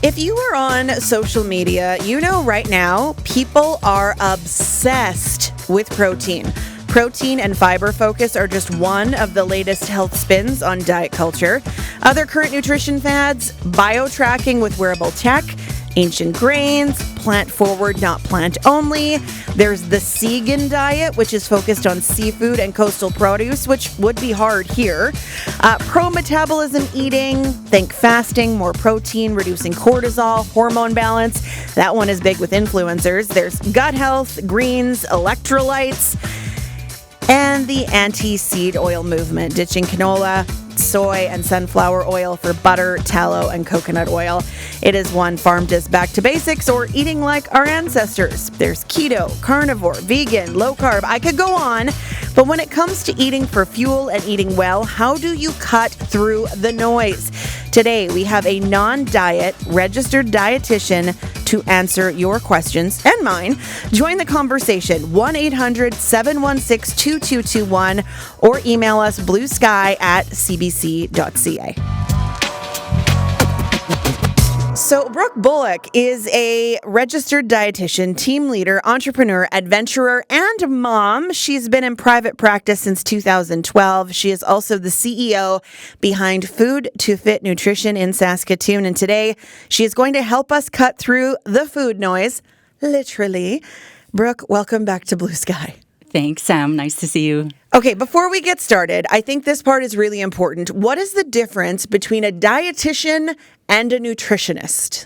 If you are on social media, you know right now people are obsessed with protein. Protein and fiber focus are just one of the latest health spins on diet culture. Other current nutrition fads, bio-tracking with wearable tech, ancient grains, plant-forward, not plant-only. There's the Segan diet, which is focused on seafood and coastal produce, which would be hard here. Pro-metabolism eating, think fasting, more protein, reducing cortisol, hormone balance. That one is big with influencers. There's gut health, greens, electrolytes, and the anti-seed oil movement, ditching canola, soy, and sunflower oil for butter, tallow, and coconut oil. It is one farmed as back to basics or eating like our ancestors. There's keto, carnivore, vegan, low carb. I could go on, but when it comes to eating for fuel and eating well, how do you cut through the noise? Today, we have a non-diet registered dietitian to answer your questions and mine. Join the conversation, 1-800-716-2221, or email us bluesky@cbc.ca. So Brooke Bulloch is a registered dietitian, team leader, entrepreneur, adventurer, and mom. She's been in private practice since 2012. She is also the CEO behind Food to Fit Nutrition in Saskatoon. And today, she is going to help us cut through the food noise, literally. Brooke, welcome back to Blue Sky. Thanks, Sam. Nice to see you. Okay, before we get started, I think this part is really important. What is the difference between a dietitian and a nutritionist?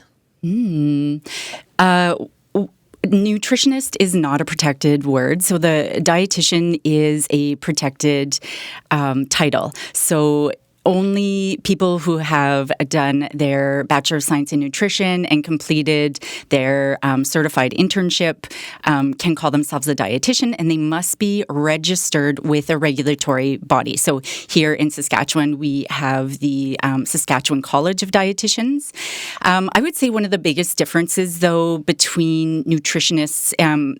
Nutritionist is not a protected word. So the dietitian is a protected title. So only people who have done their Bachelor of Science in Nutrition and completed their certified internship can call themselves a dietitian, and they must be registered with a regulatory body. So here in Saskatchewan, we have the Saskatchewan College of Dietitians. I would say one of the biggest differences, though, between nutritionists,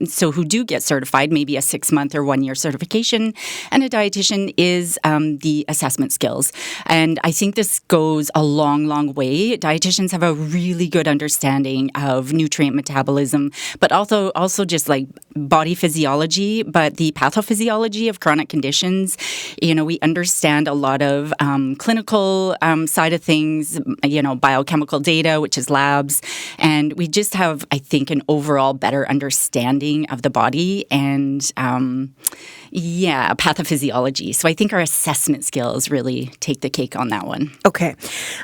so who do get certified, maybe a 6-month or 1-year certification, and a dietitian is the assessment skills. And I think this goes a long, long way. Dietitians have a really good understanding of nutrient metabolism, but also just like body physiology, but the pathophysiology of chronic conditions. You know, we understand a lot of clinical side of things, biochemical data, which is labs. And we just have, I think, an overall better understanding of the body and pathophysiology. So I think our assessment skills really take the cake on that one. Okay.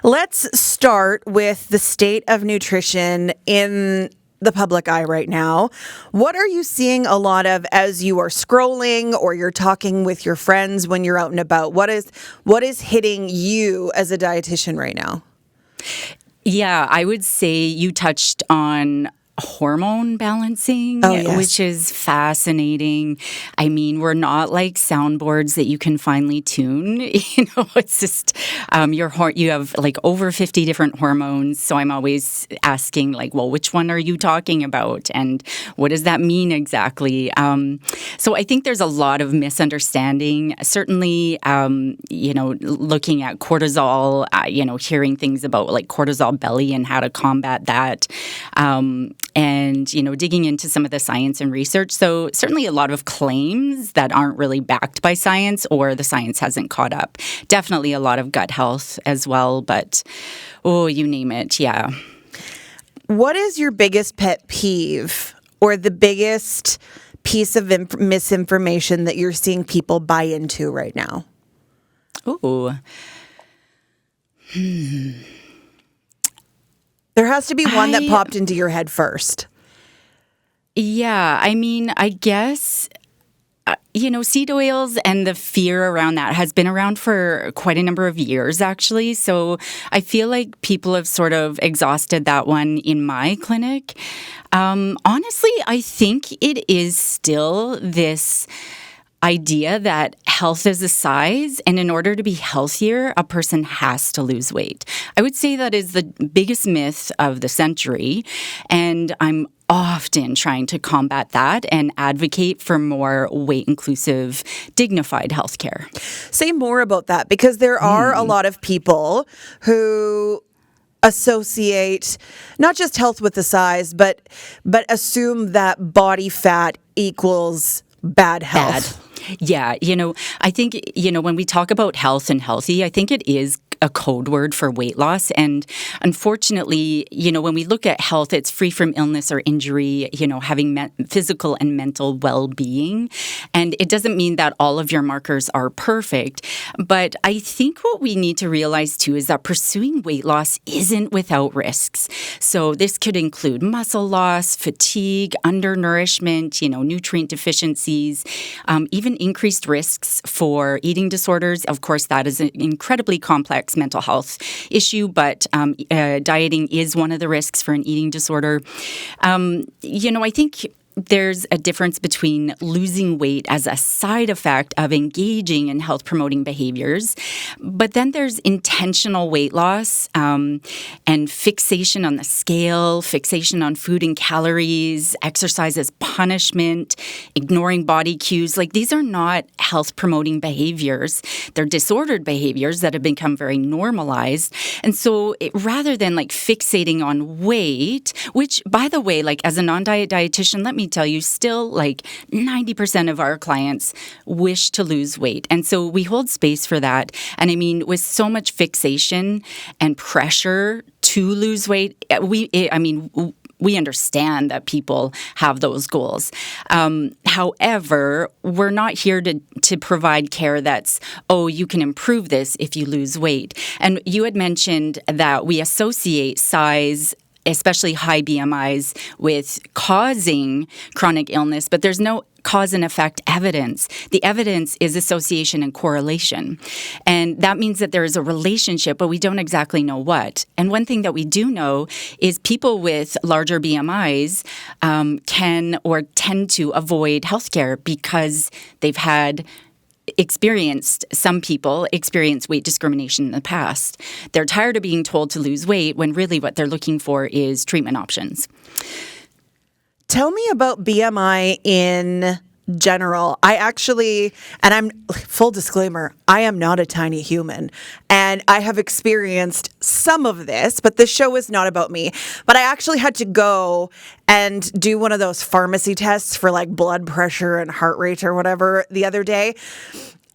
Let's start with the state of nutrition in the public eye right now. What are you seeing a lot of as you are scrolling or you're talking with your friends when you're out and about? What is hitting you as a dietitian right now? Yeah, I would say you touched on hormone balancing, which is fascinating. I mean, we're not like soundboards that you can finely tune. It's just you have like over 50 different hormones. So I'm always asking like, well, which one are you talking about? And what does that mean exactly? So I think there's a lot of misunderstanding. Certainly, looking at cortisol, hearing things about like cortisol belly and how to combat that. And, digging into some of the science and research. So certainly a lot of claims that aren't really backed by science or the science hasn't caught up. Definitely a lot of gut health as well, but, you name it, yeah. What is your biggest pet peeve or the biggest piece of misinformation that you're seeing people buy into right now? There has to be one that popped into your head first. Yeah, I mean, I guess, seed oils and the fear around that has been around for quite a number of years, actually. So I feel like people have sort of exhausted that one in my clinic. Honestly, I think it is still this idea that health is a size, and in order to be healthier, a person has to lose weight. I would say that is the biggest myth of the century, and I'm often trying to combat that and advocate for more weight-inclusive, dignified healthcare. Say more about that, because there are a lot of people who associate not just health with the size, but assume that body fat equals bad health. Yeah, I think, when we talk about health and healthy, I think it is a code word for weight loss. And unfortunately, when we look at health, it's free from illness or injury, having physical and mental well-being. And it doesn't mean that all of your markers are perfect. But I think what we need to realize, too, is that pursuing weight loss isn't without risks. So this could include muscle loss, fatigue, undernourishment, nutrient deficiencies, even increased risks for eating disorders. Of course, that is an incredibly complex mental health issue, but dieting is one of the risks for an eating disorder. I think there's a difference between losing weight as a side effect of engaging in health-promoting behaviors, but then there's intentional weight loss and fixation on the scale, fixation on food and calories, exercise as punishment, ignoring body cues. Like, these are not health-promoting behaviors. They're disordered behaviors that have become very normalized. And so rather than fixating on weight, which, by the way, as a non-diet dietitian, let me tell you, still 90% of our clients wish to lose weight. And so we hold space for that. And I mean, with so much fixation and pressure to lose weight, we understand that people have those goals. However, we're not here to provide care that's, you can improve this if you lose weight. And you had mentioned that we associate size, especially high BMIs, with causing chronic illness, but there's no cause and effect evidence. The evidence is association and correlation. And that means that there is a relationship, but we don't exactly know what. And one thing that we do know is people with larger BMIs can or tend to avoid healthcare because they've had some people experience weight discrimination in the past. They're tired of being told to lose weight when really what they're looking for is treatment options. Tell me about BMI in general. And I'm full disclaimer, I am not a tiny human, and I have experienced some of this, but this show is not about me. But I actually had to go and do one of those pharmacy tests for blood pressure and heart rate or whatever the other day,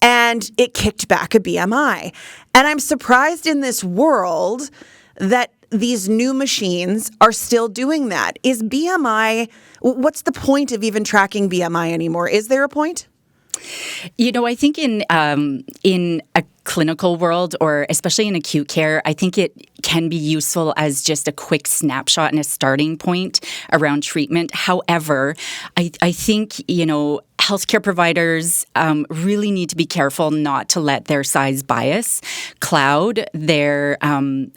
and it kicked back a BMI. And I'm surprised in this world that these new machines are still doing that. Is BMI, what's the point of even tracking BMI anymore? Is there a point? I think in a clinical world, or especially in acute care, I think it can be useful as just a quick snapshot and a starting point around treatment. However, I think, healthcare providers really need to be careful not to let their size bias cloud their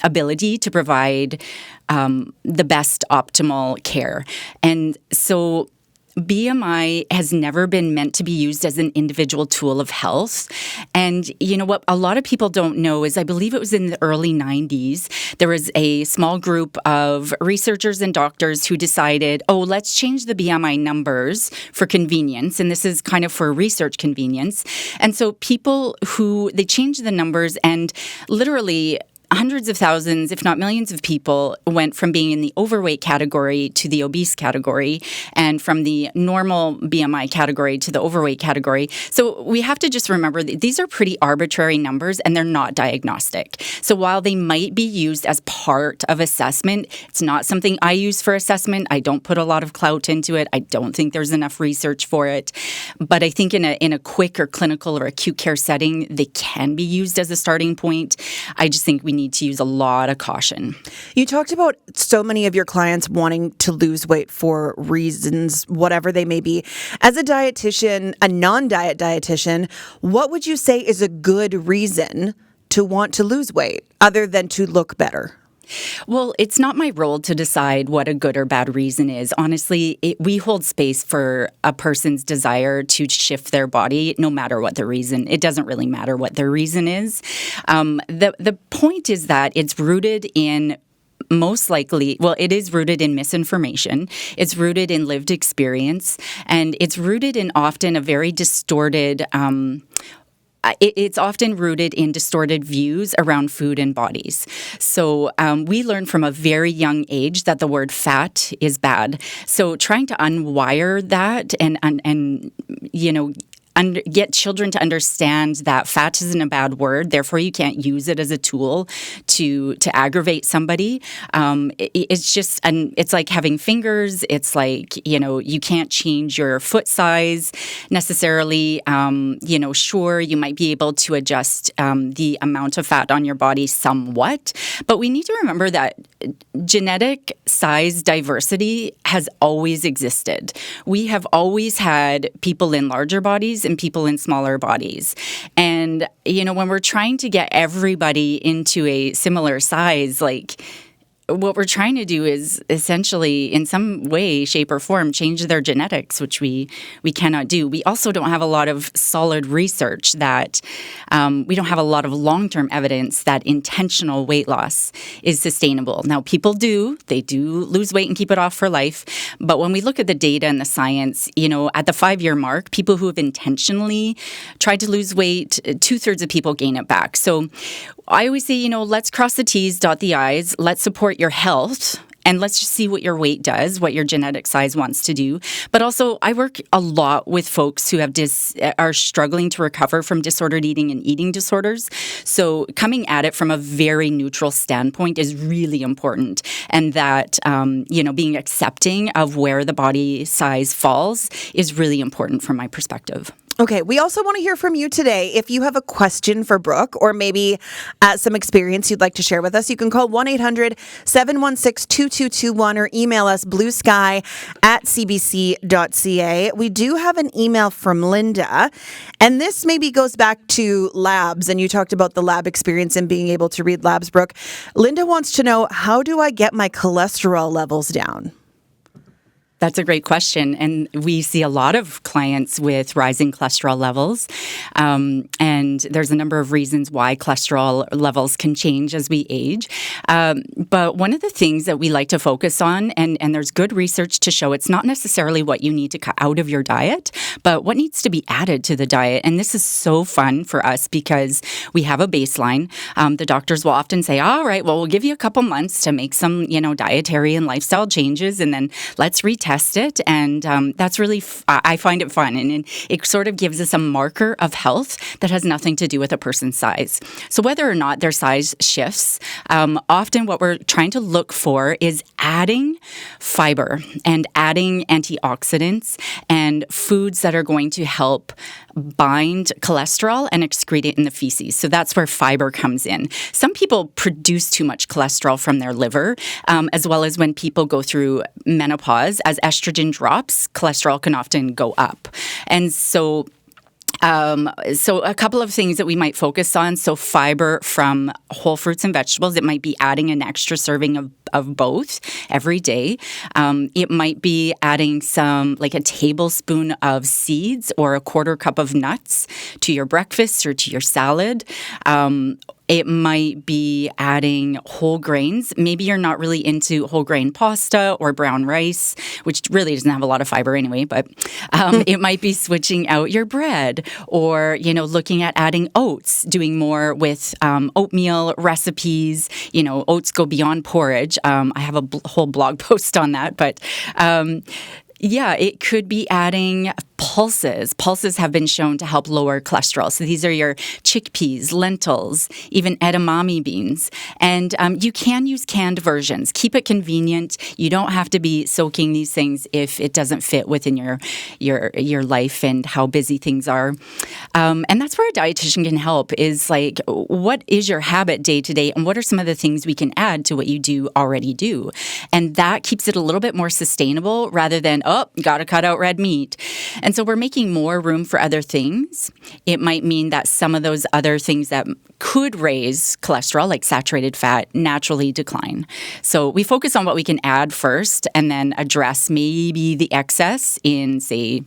ability to provide the best optimal care. And so BMI has never been meant to be used as an individual tool of health. And what a lot of people don't know is, I believe it was in the early 90s, there was a small group of researchers and doctors who decided, let's change the BMI numbers for convenience. And this is kind of for research convenience. And so they changed the numbers, and literally hundreds of thousands, if not millions of people went from being in the overweight category to the obese category, and from the normal BMI category to the overweight category. So we have to just remember that these are pretty arbitrary numbers, and they're not diagnostic. So while they might be used as part of assessment, it's not something I use for assessment. I don't put a lot of clout into it. I don't think there's enough research for it. But I think in a quick or clinical or acute care setting, they can be used as a starting point. I just think we need to use a lot of caution. You talked about so many of your clients wanting to lose weight for reasons, whatever they may be. As a dietitian, a non-diet dietitian, what would you say is a good reason to want to lose weight other than to look better? Well, it's not my role to decide what a good or bad reason is. Honestly, we hold space for a person's desire to shift their body, no matter what the reason. It doesn't really matter what their reason is. The point is that it's rooted in it is rooted in misinformation. It's rooted in lived experience, and it's rooted in often a very distorted it's often rooted in distorted views around food and bodies. So we learned from a very young age that the word fat is bad. So trying to unwire that and get children to understand that fat isn't a bad word, therefore you can't use it as a tool to aggravate somebody. It's just, and it's like having fingers. It's like, you can't change your foot size necessarily. Sure, you might be able to adjust the amount of fat on your body somewhat, but we need to remember that genetic size diversity has always existed. We have always had people in larger bodies and people in smaller bodies. And, when we're trying to get everybody into a similar size, like, what we're trying to do is essentially, in some way, shape, or form, change their genetics, which we cannot do. We also don't have a lot of solid research that we don't have a lot of long-term evidence that intentional weight loss is sustainable. Now, people they do lose weight and keep it off for life. But when we look at the data and the science, at the 5-year mark, people who have intentionally tried to lose weight, 2/3 of people gain it back. So I always say, let's cross the T's, dot the I's, let's support your health, and let's just see what your weight does, what your genetic size wants to do. But also, I work a lot with folks who are struggling to recover from disordered eating and eating disorders. So coming at it from a very neutral standpoint is really important. And that, being accepting of where the body size falls is really important from my perspective. Okay, we also want to hear from you today. If you have a question for Brooke or maybe some experience you'd like to share with us, you can call 1-800-716-2221 or email us bluesky@cbc.ca. We do have an email from Linda, and this maybe goes back to labs, and you talked about the lab experience and being able to read labs, Brooke. Linda wants to know, how do I get my cholesterol levels down? That's a great question. And we see a lot of clients with rising cholesterol levels. And there's a number of reasons why cholesterol levels can change as we age. But one of the things that we like to focus on, and there's good research to show it's not necessarily what you need to cut out of your diet, but what needs to be added to the diet. And this is so fun for us because we have a baseline. The doctors will often say, all right, well, we'll give you a couple months to make some, dietary and lifestyle changes, and then let's retest it. And that's really, I find it fun. And it sort of gives us a marker of health that has nothing to do with a person's size. So whether or not their size shifts, often what we're trying to look for is adding fiber and adding antioxidants and foods that are going to help bind cholesterol and excrete it in the feces. So that's where fiber comes in. Some people produce too much cholesterol from their liver, as well as when people go through menopause. As estrogen drops, cholesterol can often go up. And so a couple of things that we might focus on. So fiber from whole fruits and vegetables. It might be adding an extra serving of both every day. It might be adding like a tablespoon of seeds or a quarter cup of nuts to your breakfast or to your salad. It might be adding whole grains. Maybe you're not really into whole grain pasta or brown rice, which really doesn't have a lot of fiber anyway, but it might be switching out your bread or, looking at adding oats, doing more with oatmeal recipes. Oats go beyond porridge. I have a whole blog post on that, but it could be adding pulses. Pulses have been shown to help lower cholesterol. So these are your chickpeas, lentils, even edamame beans. And you can use canned versions. Keep it convenient. You don't have to be soaking these things if it doesn't fit within your life and how busy things are. And that's where a dietitian can help is like, what is your habit day to day? And what are some of the things we can add to what you already do? And that keeps it a little bit more sustainable rather than, got to cut out red meat. And so we're making more room for other things. It might mean that some of those other things that could raise cholesterol, like saturated fat, naturally decline. So we focus on what we can add first and then address maybe the excess in, say,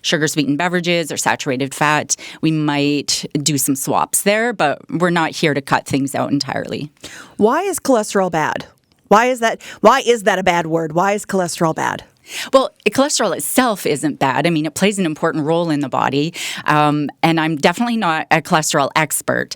sugar-sweetened beverages or saturated fat. We might do some swaps there, but we're not here to cut things out entirely. Why is cholesterol bad? Why is that a bad word? Why is cholesterol bad? Well, cholesterol itself isn't bad. I mean, it plays an important role in the body. And I'm definitely not a cholesterol expert.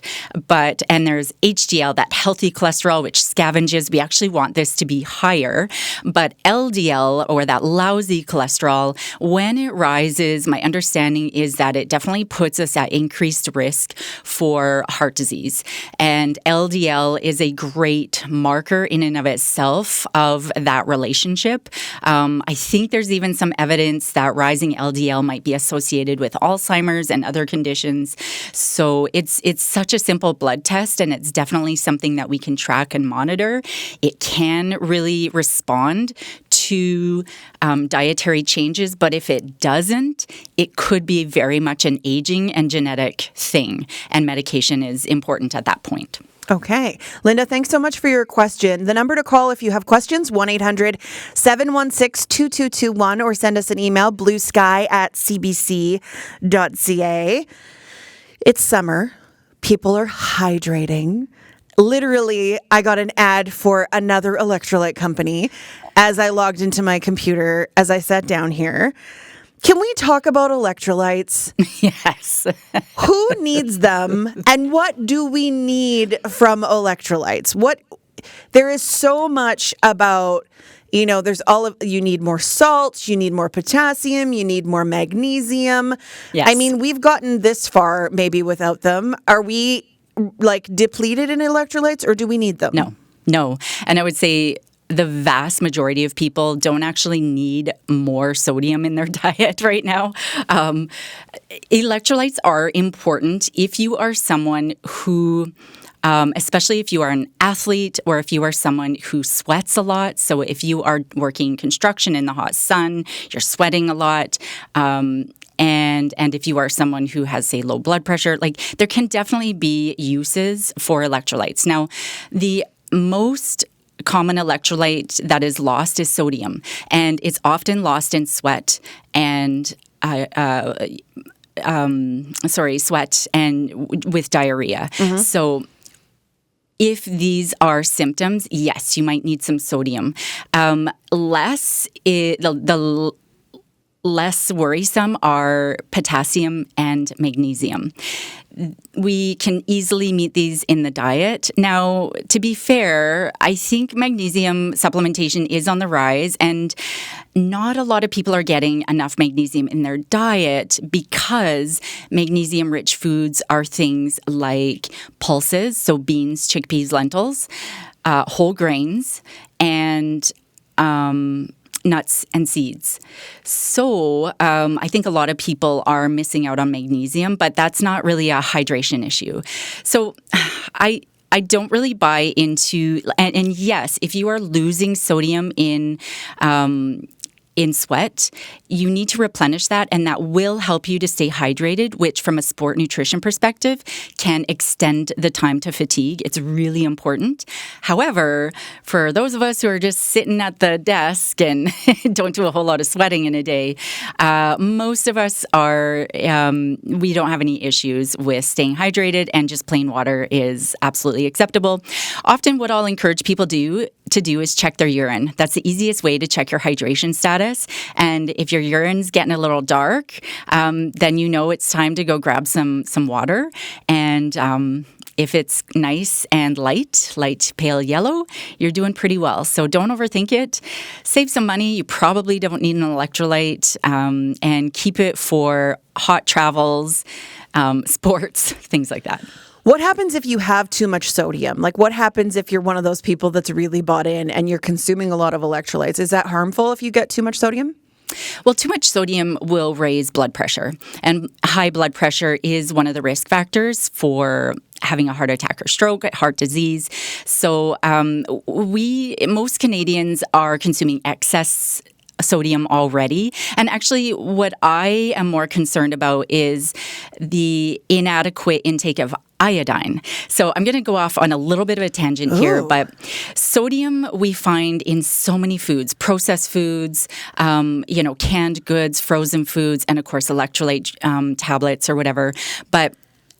And there's HDL, that healthy cholesterol, which scavenges. We actually want this to be higher. But LDL, or that lousy cholesterol, when it rises, my understanding is that it definitely puts us at increased risk for heart disease. And LDL is a great marker in and of itself of that relationship. I think there's even some evidence that rising LDL might be associated with Alzheimer's and other conditions. So it's such a simple blood test, and it's definitely something that we can track and monitor. It can really respond to dietary changes, but if it doesn't, it could be very much an aging and genetic thing, and medication is important at that point. Okay. Linda, thanks so much for your question. The number to call if you have questions, 1-800-716-2221, or send us an email, bluesky@cbc.ca. It's summer. People are hydrating. Literally, I got an ad for another electrolyte company as I logged into my computer as I sat down here. Can we talk about electrolytes? Yes. Who needs them, and what do we need from electrolytes? There is so much about, there's you need more salt, you need more potassium, you need more magnesium. Yes. I mean, we've gotten this far maybe without them. Are we depleted in electrolytes, or do we need them? No. And I would say the vast majority of people don't actually need more sodium in their diet right now. Electrolytes are important if you are someone who, especially if you are an athlete or if you are someone who sweats a lot. So if you are working construction in the hot sun, you're sweating a lot. And if you are someone who has, say, low blood pressure, there can definitely be uses for electrolytes. Now, the most common electrolyte that is lost is sodium, and it's often lost in sweat and sweat and with diarrhea. Mm-hmm. So if these are symptoms, yes, you might need some sodium. The less worrisome are potassium and magnesium. We can easily meet these in the diet. Now, to be fair, I think magnesium supplementation is on the rise, and not a lot of people are getting enough magnesium in their diet because magnesium-rich foods are things like pulses, so beans, chickpeas, lentils, whole grains, and nuts and seeds. So I think a lot of people are missing out on magnesium, but that's not really a hydration issue. So I don't really buy into, and yes, if you are losing sodium in sweat, you need to replenish that, and that will help you to stay hydrated, which from a sport nutrition perspective can extend the time to fatigue. It's really important. However, for those of us who are just sitting at the desk and don't do a whole lot of sweating in a day, most of us we don't have any issues with staying hydrated, and just plain water is absolutely acceptable. Often what I'll encourage people to do is check their urine. That's the easiest way to check your hydration status. And if your urine's getting a little dark, then it's time to go grab some water. And if it's nice and light pale yellow, you're doing pretty well. So don't overthink it. Save some money. You probably don't need an electrolyte, and keep it for hot travels, sports, things like that. What happens if you have too much sodium? What happens if you're one of those people that's really bought in and you're consuming a lot of electrolytes? Is that harmful if you get too much sodium? Well, too much sodium will raise blood pressure, and high blood pressure is one of the risk factors for having a heart attack or stroke, heart disease. So most Canadians are consuming excess sodium already. And actually, what I am more concerned about is the inadequate intake of iodine. So I'm going to go off on a little bit of a tangent here, but sodium we find in so many foods, processed foods, canned goods, frozen foods, and of course electrolyte tablets or whatever. But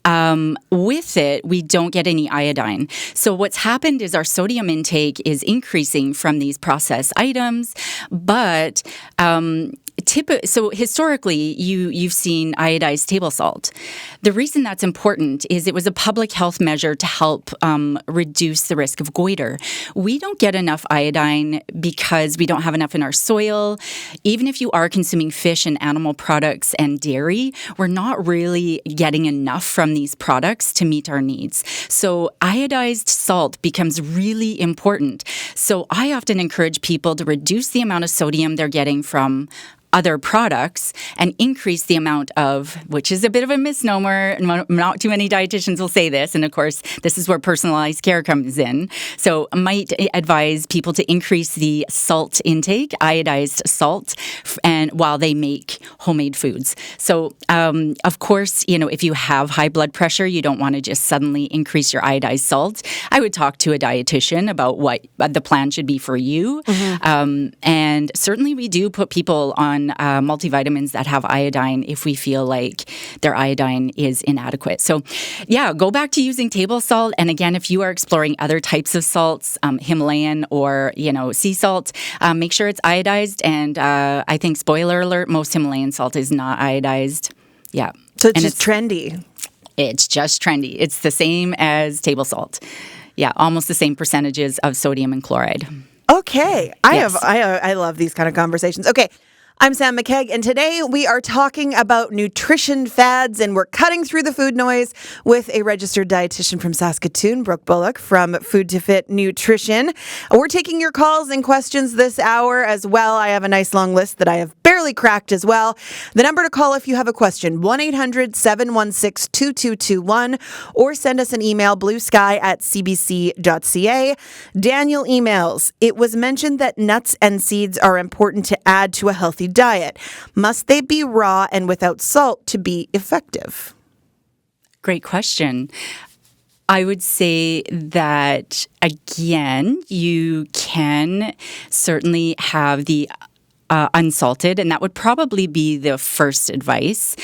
With it, we don't get any iodine. So what's happened is our sodium intake is increasing from these processed items, but so historically, you've seen iodized table salt. The reason that's important is it was a public health measure to help reduce the risk of goiter. We don't get enough iodine because we don't have enough in our soil. Even if you are consuming fish and animal products and dairy, we're not really getting enough from these products to meet our needs. So iodized salt becomes really important. So I often encourage people to reduce the amount of sodium they're getting from other products and increase the amount of, which is a bit of a misnomer, not too many dietitians will say this, and of course, this is where personalized care comes in. So I might advise people to increase the salt intake, iodized salt, and while they make homemade foods. So, of course, if you have high blood pressure, you don't want to just suddenly increase your iodized salt. I would talk to a dietitian about what the plan should be for you. Mm-hmm. And certainly we do put people on multivitamins that have iodine if we feel like their iodine is inadequate. So yeah, go back to using table salt. And again, if you are exploring other types of salts, Himalayan or, sea salt, make sure it's iodized. And I think, spoiler alert, most Himalayan salt is not iodized. Yeah. So it's just trendy. It's just trendy. It's the same as table salt. Yeah, almost the same percentages of sodium and chloride. Okay. I love these kind of conversations. Okay. I'm Sam McKeag, and today we are talking about nutrition fads, and we're cutting through the food noise with a registered dietitian from Saskatoon, Brooke Bulloch from Food to Fit Nutrition. We're taking your calls and questions this hour as well. I have a nice long list that I have barely cracked as well. The number to call if you have a question, 1-800-716-2221, or send us an email, bluesky@cbc.ca. Daniel emails, it was mentioned that nuts and seeds are important to add to a healthy diet. Must they be raw and without salt to be effective? Great question. I would say that, again, you can certainly have the unsalted, and that would probably be the first advice.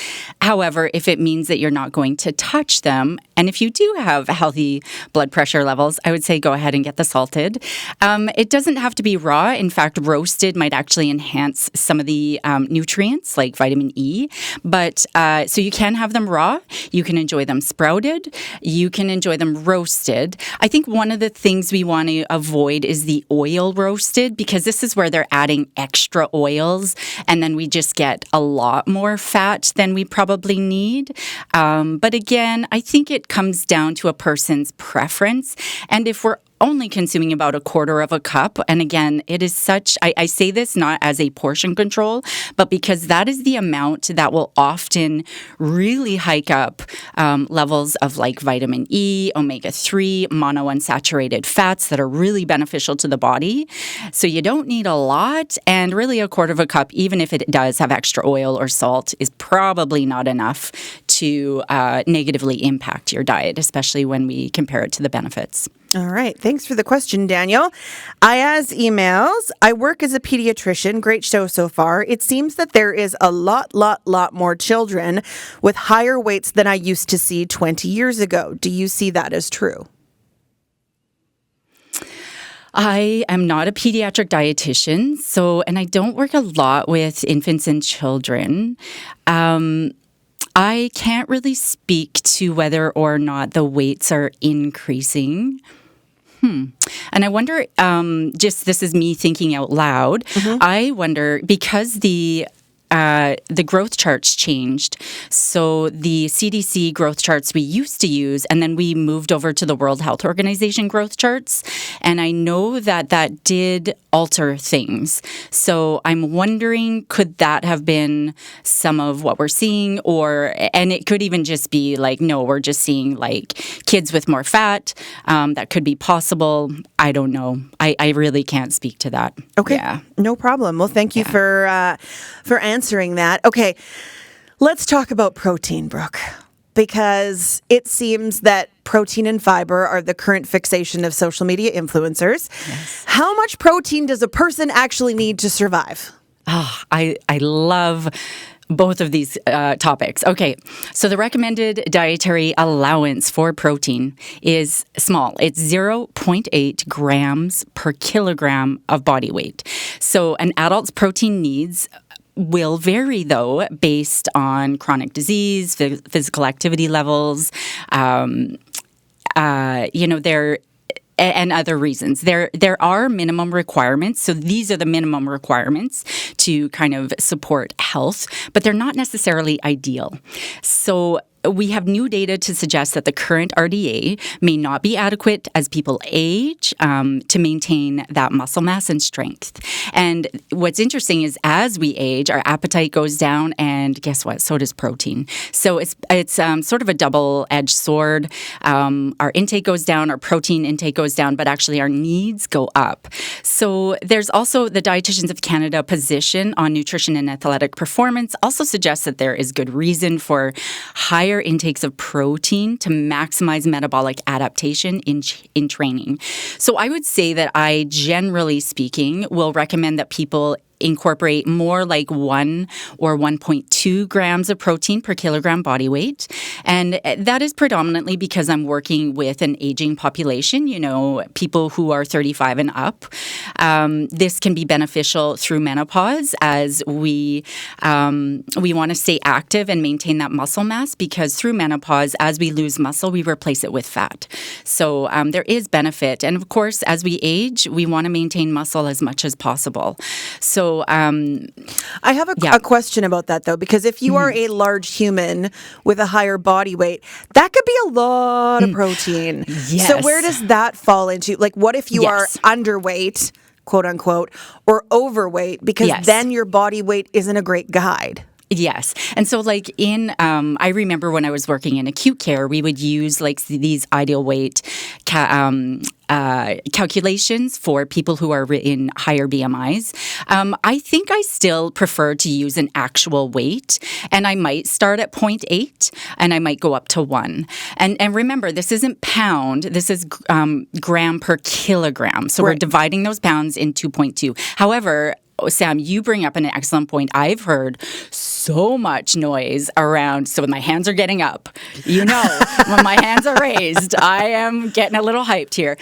However, if it means that you're not going to touch them, and if you do have healthy blood pressure levels, I would say go ahead and get the salted. It doesn't have to be raw. In fact, roasted might actually enhance some of the nutrients like vitamin E. But so you can have them raw. You can enjoy them sprouted. You can enjoy them roasted. I think one of the things we want to avoid is the oil roasted, because this is where they're adding extra oils, and then we just get a lot more fat than we probably need. But again, I think it comes down to a person's preference. And if we're only consuming about a quarter of a cup, and again, it is such, I say this not as a portion control, but because that is the amount that will often really hike up levels of like vitamin E, omega-3, monounsaturated fats that are really beneficial to the body. So you don't need a lot, and really a quarter of a cup, even if it does have extra oil or salt, is probably not enough to negatively impact your diet, especially when we compare it to the benefits. All right. Thanks for the question, Daniel. Ayaz emails, I work as a pediatrician. Great show so far. It seems that there is a lot more children with higher weights than I used to see 20 years ago. Do you see that as true? I am not a pediatric dietitian, and I don't work a lot with infants and children. I can't really speak to whether or not the weights are increasing. And I wonder, this is me thinking out loud, I wonder, because the growth charts changed. So the CDC growth charts we used to use, and then we moved over to the World Health Organization growth charts. And I know that did alter things. So I'm wondering, could that have been some of what we're seeing? And it could even just be like, no, we're just seeing like kids with more fat. That could be possible. I don't know. I really can't speak to that. Okay. Yeah. No problem. Well, thank you for answering that. Okay, let's talk about protein, Brooke, because it seems that protein and fiber are the current fixation of social media influencers. Yes. How much protein does a person actually need to survive? I love both of these topics. Okay, so the recommended dietary allowance for protein is small. It's 0.8 grams per kilogram of body weight. So an adult's protein needs will vary, though, based on chronic disease, physical activity levels, and other reasons. There are minimum requirements. So these are the minimum requirements to kind of support health, but they're not necessarily ideal. So we have new data to suggest that the current RDA may not be adequate as people age to maintain that muscle mass and strength. And what's interesting is as we age, our appetite goes down, and guess what? So does protein. So it's sort of a double-edged sword. Our intake goes down, our protein intake goes down, but actually our needs go up. So there's also the Dietitians of Canada position on nutrition and athletic performance also suggests that there is good reason for higher intakes of protein to maximize metabolic adaptation in training. So I would say that I, generally speaking, will recommend that people incorporate more like 1 or 1.2 grams of protein per kilogram body weight. And that is predominantly because I'm working with an aging population, people who are 35 and up. This can be beneficial through menopause as we want to stay active and maintain that muscle mass, because through menopause, as we lose muscle, we replace it with fat. So there is benefit. And of course, as we age, we want to maintain muscle as much as possible. So I have a question about that, though, because if you are a large human with a higher body weight, that could be a lot of protein. Yes. So where does that fall into? Like, what if you are underweight, quote unquote, or overweight? Because then your body weight isn't a great guide. Yes. And so like I remember when I was working in acute care, we would use like these ideal weight calculations for people who are in higher BMIs. I think I still prefer to use an actual weight, and I might start at 0.8 and I might go up to 1. And remember, this isn't pound, this is gram per kilogram. So we're dividing those pounds in 2.2. However, Sam, you bring up an excellent point. I've heard so much noise around. So when my hands are getting up, when my hands are raised, I am getting a little hyped here.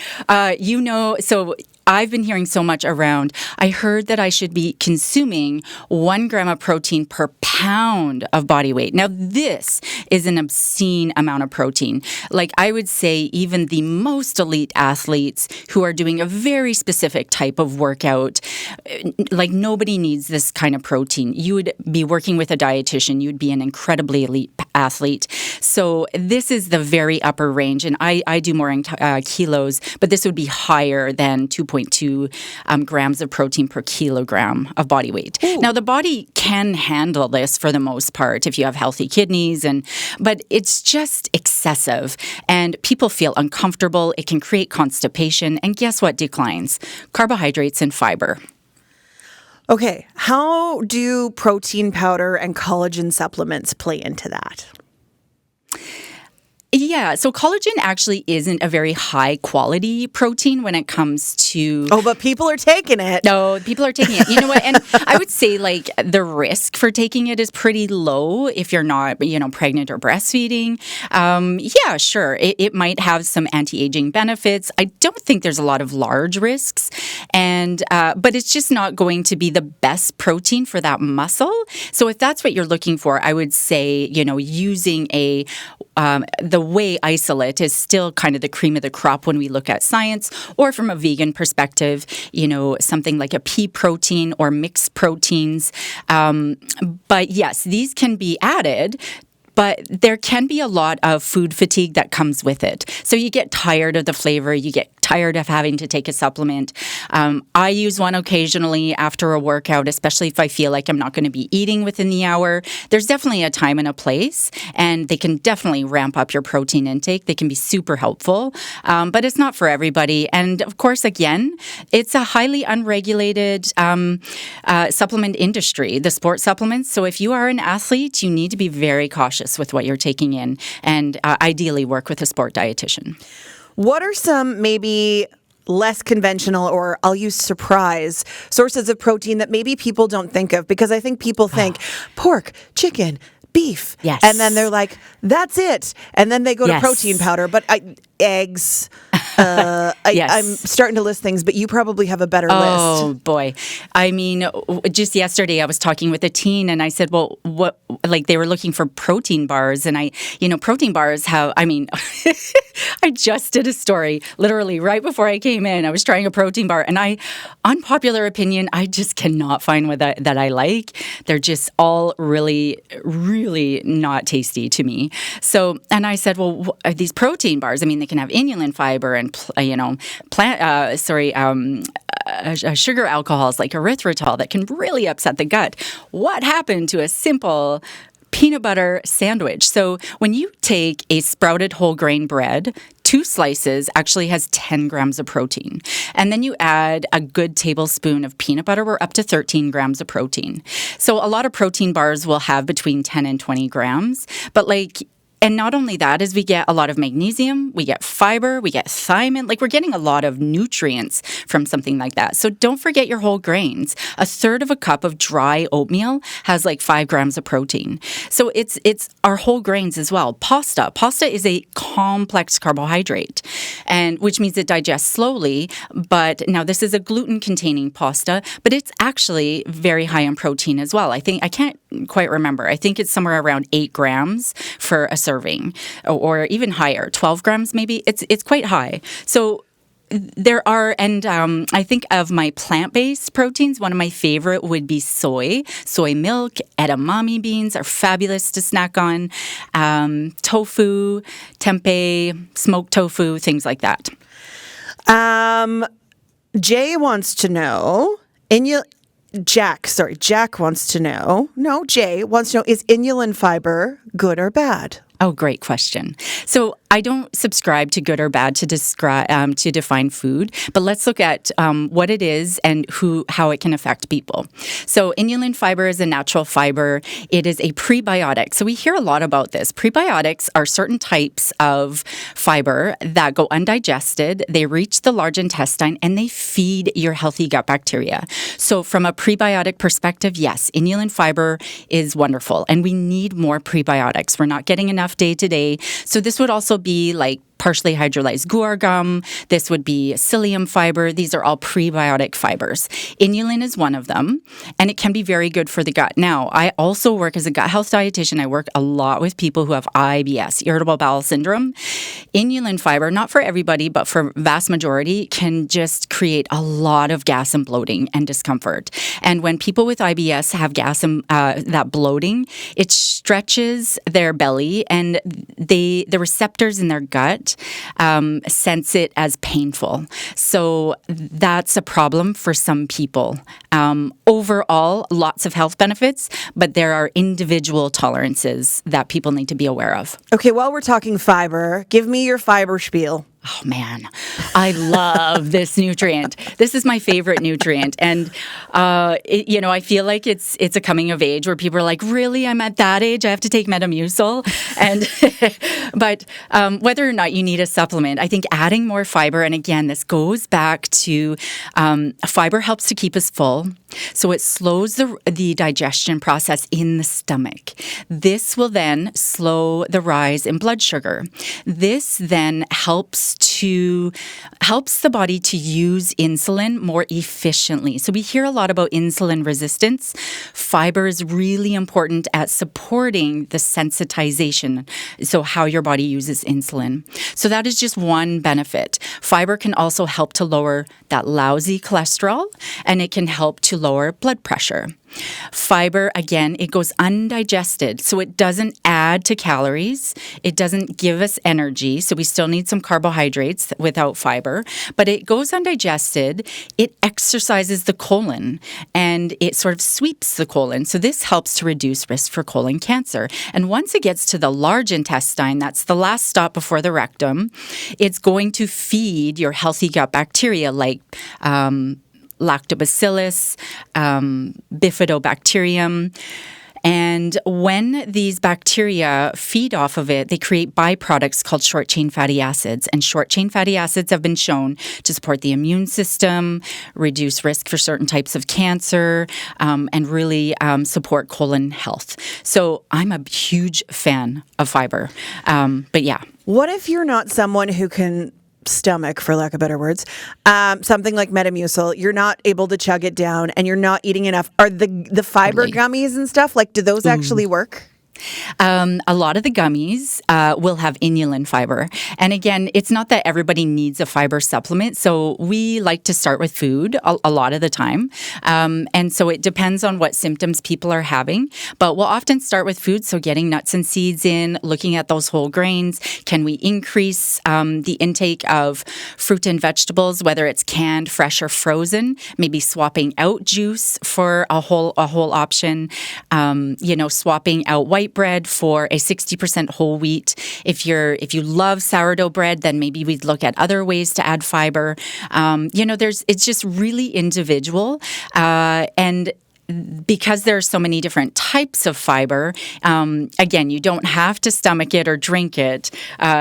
So I've been hearing so much around, I heard that I should be consuming 1 gram of protein per pound of body weight. Now, this is an obscene amount of protein. Like, I would say even the most elite athletes who are doing a very specific type of workout, like, nobody needs this kind of protein. You would be working with a dietitian. You'd be an incredibly elite athlete. So this is the very upper range. And I do more in kilos, but this would be higher than 2.2 grams of protein per kilogram of body weight. Ooh. Now, the body can handle this for the most part if you have healthy kidneys, but it's just excessive. And people feel uncomfortable. It can create constipation. And guess what declines? Carbohydrates and fiber. Okay, how do protein powder and collagen supplements play into that? Yeah, so collagen actually isn't a very high quality protein when it comes to... Oh, but people are taking it. No, people are taking it. You know what? And I would say like the risk for taking it is pretty low if you're not, pregnant or breastfeeding. Yeah, sure. It might have some anti-aging benefits. I don't think there's a lot of large risks. But it's just not going to be the best protein for that muscle. So if that's what you're looking for, I would say, using the whey isolate is still kind of the cream of the crop when we look at science, or from a vegan perspective, something like a pea protein or mixed proteins. But yes, these can be added. But there can be a lot of food fatigue that comes with it. So you get tired of the flavor. You get tired of having to take a supplement. I use one occasionally after a workout, especially if I feel like I'm not going to be eating within the hour. There's definitely a time and a place, and they can definitely ramp up your protein intake. They can be super helpful, but it's not for everybody. And of course, again, it's a highly unregulated supplement industry, the sports supplements. So if you are an athlete, you need to be very cautious with what you're taking in, and ideally work with a sport dietitian. What are some maybe less conventional, or I'll use surprise sources of protein that maybe people don't think of, because I think people think pork, chicken, beef. Yes. And then they're like, that's it. And then they go to protein powder. But eggs. I'm starting to list things, but you probably have a better list. Oh, boy. I mean, just yesterday I was talking with a teen and I said, well, what, like they were looking for protein bars. And protein bars have, I just did a story literally right before I came in. I was trying a protein bar and unpopular opinion, I just cannot find one that I like. They're just all really, really not tasty to me. So, and I said, well, these protein bars, they can have inulin fiber and, sugar alcohols like erythritol that can really upset the gut. What happened to a simple peanut butter sandwich? So when you take a sprouted whole grain bread, 2 slices actually has 10 grams of protein. And then you add a good tablespoon of peanut butter, we're up to 13 grams of protein. So a lot of protein bars will have between 10 and 20 grams. But and not only that, is we get a lot of magnesium, we get fiber, we get thiamine. We're getting a lot of nutrients from something like that. So don't forget your whole grains. 1/3 of a cup of dry oatmeal has 5 grams of protein. So it's our whole grains as well. Pasta is a complex carbohydrate, and which means it digests slowly. But now this is a gluten-containing pasta, but it's actually very high in protein as well. I can't quite remember. I think it's somewhere around 8 grams for a serving, or even higher, 12 grams maybe. It's quite high. So there are, and I think of my plant-based proteins, one of my favorite would be soy. Soy milk, edamame beans are fabulous to snack on. Tofu, tempeh, smoked tofu, things like that. Jay wants to know, Jack wants to know. No, Jay wants to know, is inulin fiber good or bad? Oh, great question. So I don't subscribe to good or bad to define food, but let's look at what it is and how it can affect people. So inulin fiber is a natural fiber. It is a prebiotic. So we hear a lot about this. Prebiotics are certain types of fiber that go undigested. They reach the large intestine and they feed your healthy gut bacteria. So from a prebiotic perspective, yes, inulin fiber is wonderful, and we need more prebiotics. We're not getting enough day to day. So this would also be partially hydrolyzed guar gum. This would be psyllium fiber. These are all prebiotic fibers. Inulin is one of them, and it can be very good for the gut. Now, I also work as a gut health dietitian. I work a lot with people who have IBS, irritable bowel syndrome. Inulin fiber, not for everybody, but for vast majority, can just create a lot of gas and bloating and discomfort. And when people with IBS have gas and that bloating, it stretches their belly, and the receptors in their gut sense it as painful. So that's a problem for some people. Overall, lots of health benefits, but there are individual tolerances that people need to be aware of. Okay, while we're talking fiber, give me your fiber spiel. Oh, man, I love this nutrient. This is my favorite nutrient. And, I feel like it's a coming of age where people are like, really, I'm at that age, I have to take Metamucil. But whether or not you need a supplement, I think adding more fiber, and again, this goes back to fiber helps to keep us full. So it slows the digestion process in the stomach. This will then slow the rise in blood sugar. This then helps the body to use insulin more efficiently. So we hear a lot about insulin resistance. Fiber is really important at supporting the sensitization, so how your body uses insulin. So that is just one benefit. Fiber can also help to lower that lousy cholesterol, and it can help to lower blood pressure. Fiber, again, it goes undigested, so it doesn't add to calories. It doesn't give us energy, so we still need some carbohydrates without fiber, but it goes undigested. It exercises the colon, and it sort of sweeps the colon, so this helps to reduce risk for colon cancer. And once it gets to the large intestine, that's the last stop before the rectum, it's going to feed your healthy gut bacteria like lactobacillus, bifidobacterium. And when these bacteria feed off of it, they create byproducts called short-chain fatty acids. And short-chain fatty acids have been shown to support the immune system, reduce risk for certain types of cancer, and really support colon health. So I'm a huge fan of fiber. But yeah. What if you're not someone who can stomach, for lack of better words, something like Metamucil, you're not able to chug it down and you're not eating enough? Are the fiber gummies and stuff, like, do those actually work? A lot of the gummies will have inulin fiber. And again, it's not that everybody needs a fiber supplement. So we like to start with food a lot of the time. And so it depends on what symptoms people are having. But we'll often start with food. So getting nuts and seeds in, looking at those whole grains. Can we increase the intake of fruit and vegetables, whether it's canned, fresh, or frozen? Maybe swapping out juice for a whole option. Swapping out white bread for a 60% whole wheat. If you love sourdough bread, then maybe we'd look at other ways to add fiber. It's just really individual. And because there are so many different types of fiber, again, you don't have to stomach it or drink it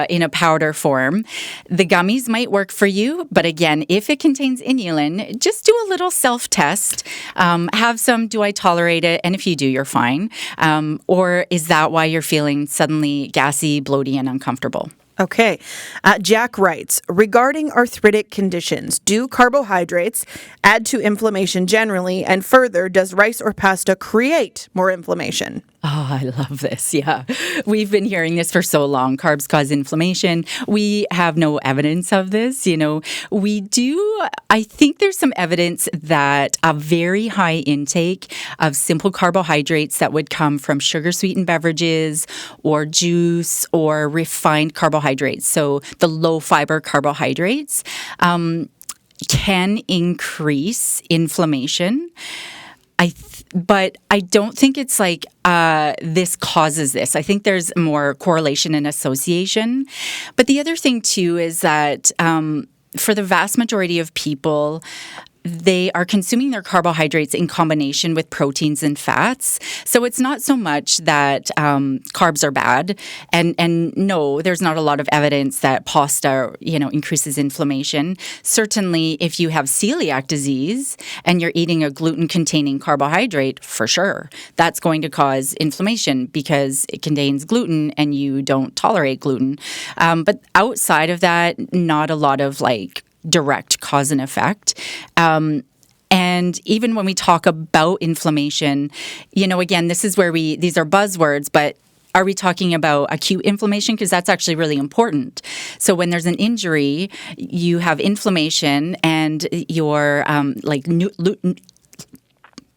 in a powder form. The gummies might work for you, but again, if it contains inulin, just do a little self-test. Have some, do I tolerate it? And if you do, you're fine. Or is that why you're feeling suddenly gassy, bloaty, and uncomfortable? Okay. Jack writes, regarding arthritic conditions, do carbohydrates add to inflammation generally? And further, does rice or pasta create more inflammation? Oh, I love this. Yeah. We've been hearing this for so long. Carbs cause inflammation. We have no evidence of this. We do. I think there's some evidence that a very high intake of simple carbohydrates that would come from sugar-sweetened beverages or juice or refined carbohydrates, so the low-fiber carbohydrates, can increase inflammation. But I don't think it's like this causes this. I think there's more correlation and association. But the other thing, too, is that for the vast majority of people, they are consuming their carbohydrates in combination with proteins and fats. So it's not so much that carbs are bad. And no, there's not a lot of evidence that pasta, increases inflammation. Certainly, if you have celiac disease and you're eating a gluten-containing carbohydrate, for sure, that's going to cause inflammation because it contains gluten and you don't tolerate gluten. But outside of that, not a lot of direct cause and effect. And even when we talk about inflammation, again, this is where these are buzzwords, but are we talking about acute inflammation? Because that's actually really important. So when there's an injury, you have inflammation and your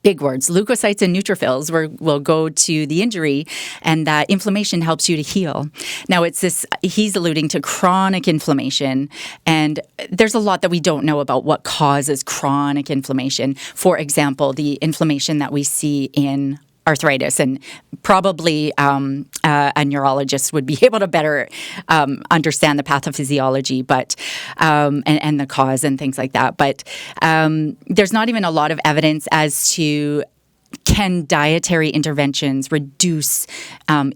big words, leukocytes and neutrophils will go to the injury, and that inflammation helps you to heal. Now, it's this, he's alluding to chronic inflammation, and there's a lot that we don't know about what causes chronic inflammation. For example, the inflammation that we see in arthritis, and probably a neurologist would be able to better understand the pathophysiology, but and the cause and things like that. But there's not even a lot of evidence as to can dietary interventions reduce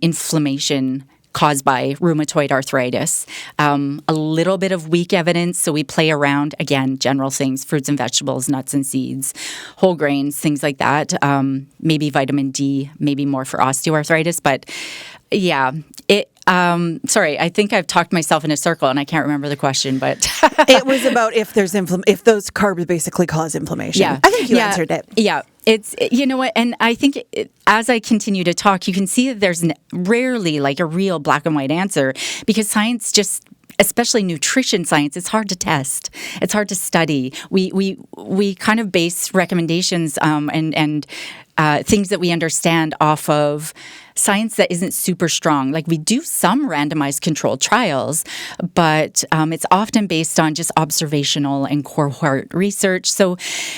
inflammation caused by rheumatoid arthritis. A little bit of weak evidence, so we play around, again, general things, fruits and vegetables, nuts and seeds, whole grains, things like that. Maybe vitamin D, maybe more for osteoarthritis. But yeah, sorry, I think I've talked myself in a circle and I can't remember the question, but it was about if those carbs basically cause inflammation. Yeah. I think you answered it. Yeah. It's, what, and I think as I continue to talk, you can see that there's rarely a real black and white answer, because science especially nutrition science, it's hard to test. It's hard to study. We kind of base recommendations and things that we understand off of science that isn't super strong. We do some randomized controlled trials, but it's often based on just observational and cohort research. So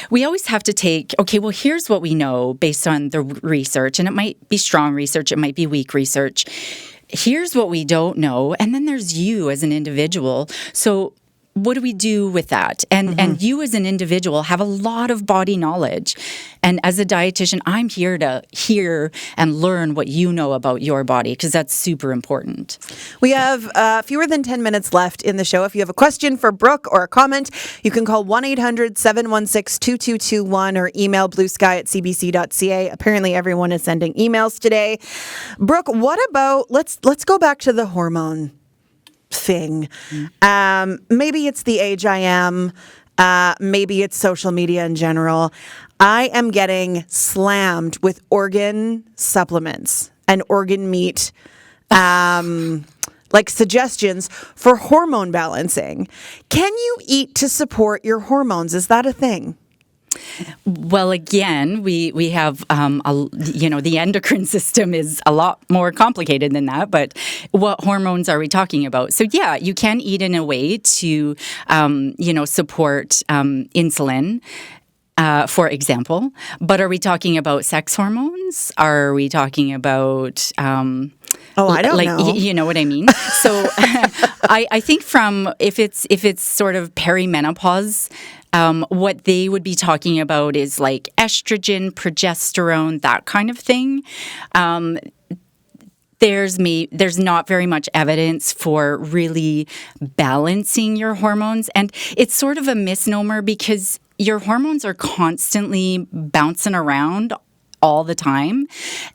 we always have to take, here's what we know based on the research, and it might be strong research, it might be weak research. Here's what we don't know, and then there's you as an individual. So what do we do with that? And you as an individual have a lot of body knowledge. And as a dietitian, I'm here to hear and learn what you know about your body, because that's super important. We have fewer than 10 minutes left in the show. If you have a question for Brooke or a comment, you can call 1-800-716-2221 or email bluesky@cbc.ca. Apparently everyone is sending emails today. Brooke, what about, let's go back to the hormone thing. Maybe it's the age I am. Maybe it's social media in general. I am getting slammed with organ supplements and organ meat, like suggestions for hormone balancing. Can you eat to support your hormones? Is that a thing? Well, again, we have, the endocrine system is a lot more complicated than that, but what hormones are we talking about? So, yeah, you can eat in a way to, support insulin. For example, but are we talking about sex hormones? Are we talking about I don't know. You know what I mean? So I think if it's sort of perimenopause, what they would be talking about is like estrogen, progesterone, that kind of thing. There's not very much evidence for really balancing your hormones, and it's sort of a misnomer because your hormones are constantly bouncing around all the time.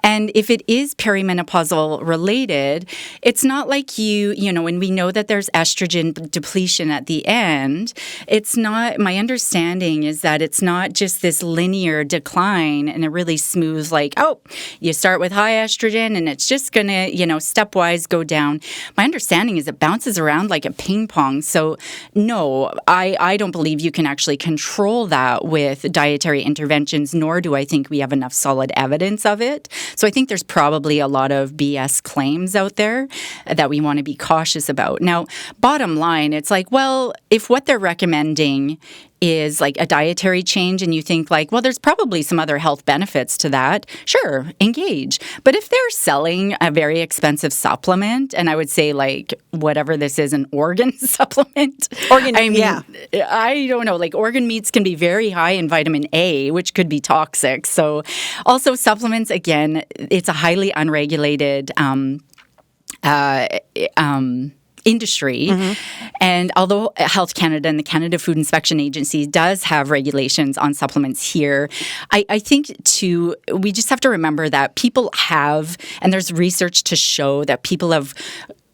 And if it is perimenopausal related, it's not like when we know that there's estrogen depletion at the end, it's not, my understanding is that it's not just this linear decline and a really smooth, you start with high estrogen and it's just going to, stepwise go down. My understanding is it bounces around like a ping pong. So no, I don't believe you can actually control that with dietary interventions, nor do I think we have enough solid evidence of it. So I think there's probably a lot of BS claims out there that we want to be cautious about. Now, bottom line, it's like, well, if what they're recommending is like a dietary change and you think like, well, there's probably some other health benefits to that, sure, engage. But if they're selling a very expensive supplement, and I would say like whatever this is, an organ supplement. I don't know, like organ meats can be very high in vitamin A, which could be toxic. So also supplements, again, it's a highly unregulated industry. And although Health Canada and the Canada Food Inspection Agency does have regulations on supplements here, I think we just have to remember that people have, and there's research to show that people have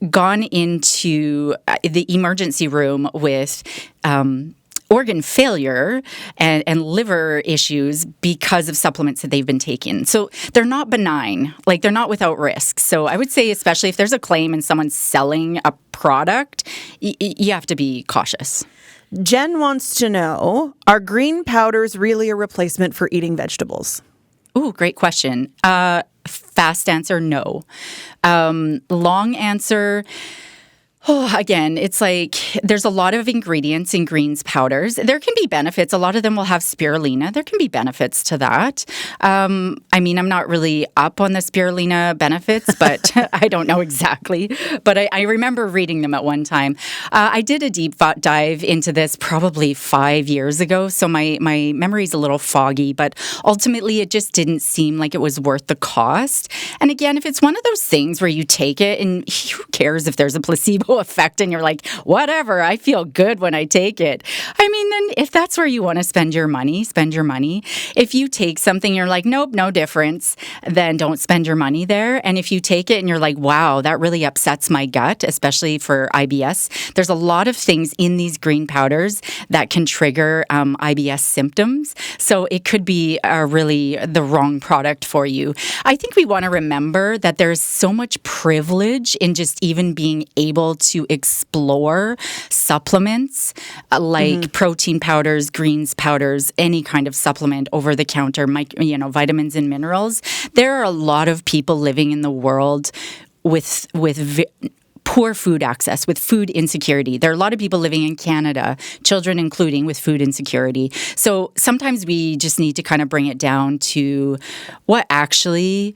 gone into the emergency room with organ failure and liver issues because of supplements that they've been taking. So they're not benign, like they're not without risk. So I would say, especially if there's a claim and someone's selling a product, you have to be cautious. Jen wants to know, are green powders really a replacement for eating vegetables? Ooh, great question. Fast answer, no. Long answer, again, it's like there's a lot of ingredients in greens powders. There can be benefits. A lot of them will have spirulina. There can be benefits to that. I'm not really up on the spirulina benefits, but I don't know exactly. But I remember reading them at one time. I did a deep dive into this probably 5 years ago, so my memory's a little foggy, but ultimately it just didn't seem like it was worth the cost. And again, if it's one of those things where you take it and who cares if there's a placebo effect and you're like, whatever, I feel good when I take it. Then if that's where you want to spend your money, spend your money. If you take something, you're like, nope, no difference, then don't spend your money there. And if you take it and you're like, wow, that really upsets my gut, especially for IBS, there's a lot of things in these green powders that can trigger IBS symptoms. So it could be really the wrong product for you. I think we want to remember that there's so much privilege in just even being able to explore supplements like protein powders, greens powders, any kind of supplement over the counter, vitamins and minerals. There are a lot of people living in the world with poor food access, with food insecurity. There are a lot of people living in Canada, children including, with food insecurity. So sometimes we just need to kind of bring it down to what actually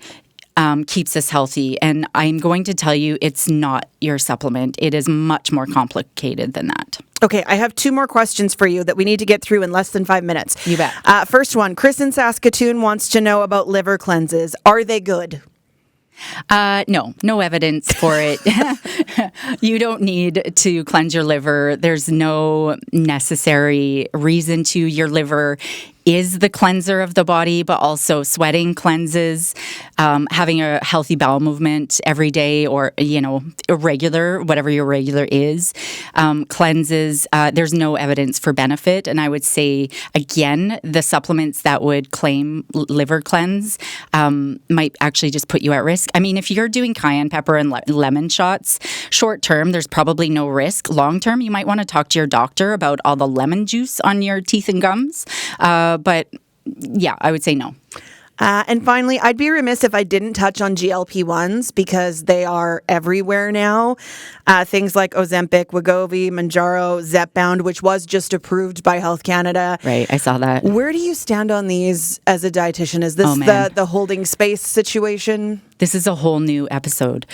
keeps us healthy. And I'm going to tell you, it's not your supplement. It is much more complicated than that. Okay, I have 2 more questions for you that we need to get through in less than 5 minutes. You bet. First one, Chris in Saskatoon wants to know about liver cleanses. Are they good? No evidence for it. You don't need to cleanse your liver. There's no necessary reason to. Your liver is the cleanser of the body, but also sweating cleanses. Having a healthy bowel movement every day, or irregular, whatever your regular is, cleanses. There's no evidence for benefit, and I would say again, the supplements that would claim liver cleanse might actually just put you at risk. I mean, if you're doing cayenne pepper and lemon shots, short term, there's probably no risk. Long term, you might want to talk to your doctor about all the lemon juice on your teeth and gums. But yeah, I would say no. And finally, I'd be remiss if I didn't touch on GLP-1s because they are everywhere now. Things like Ozempic, Wegovy, Mounjaro, Zepbound, which was just approved by Health Canada. Right, I saw that. Where do you stand on these as a dietitian? Is this the holding space situation? This is a whole new episode.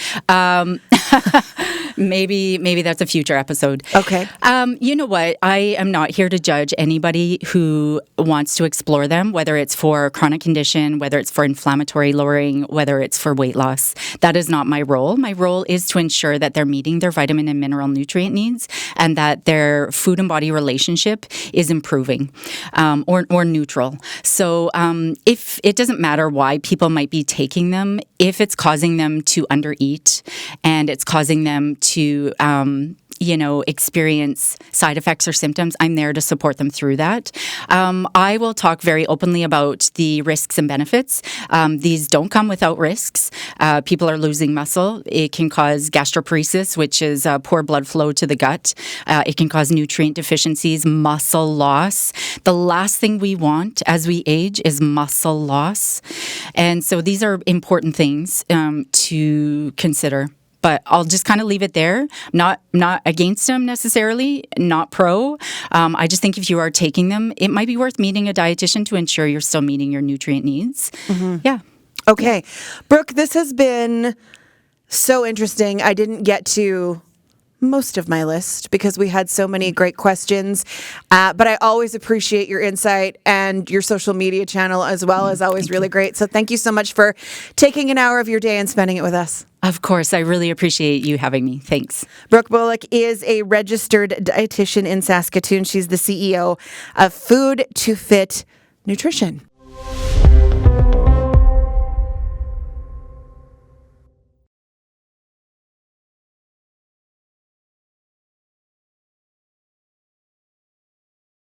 Maybe that's a future episode. Okay. You know what? I am not here to judge anybody who wants to explore them, whether it's for chronic condition, whether it's for inflammatory lowering, whether it's for weight loss. That is not my role. My role is to ensure that they're meeting their vitamin and mineral nutrient needs and that their food and body relationship is improving or neutral. So if it doesn't matter why people might be taking them, if it's causing them to undereat and it's causing them to experience side effects or symptoms, I'm there to support them through that. I will talk very openly about the risks and benefits. These don't come without risks. People are losing muscle. It can cause gastroparesis, which is poor blood flow to the gut. It can cause nutrient deficiencies, muscle loss. The last thing we want as we age is muscle loss. And so these are important things to consider. But I'll just kind of leave it there. Not against them necessarily, not pro. I just think if you are taking them, it might be worth meeting a dietitian to ensure you're still meeting your nutrient needs. Mm-hmm. Yeah. Okay. Brooke, this has been so interesting. I didn't get to most of my list because we had so many great questions. But I always appreciate your insight, and your social media channel as well is always really great. So thank you so much for taking an hour of your day and spending it with us. Of course. I really appreciate you having me. Thanks. Brooke Bulloch is a registered dietitian in Saskatoon. She's the CEO of Food to Fit Nutrition.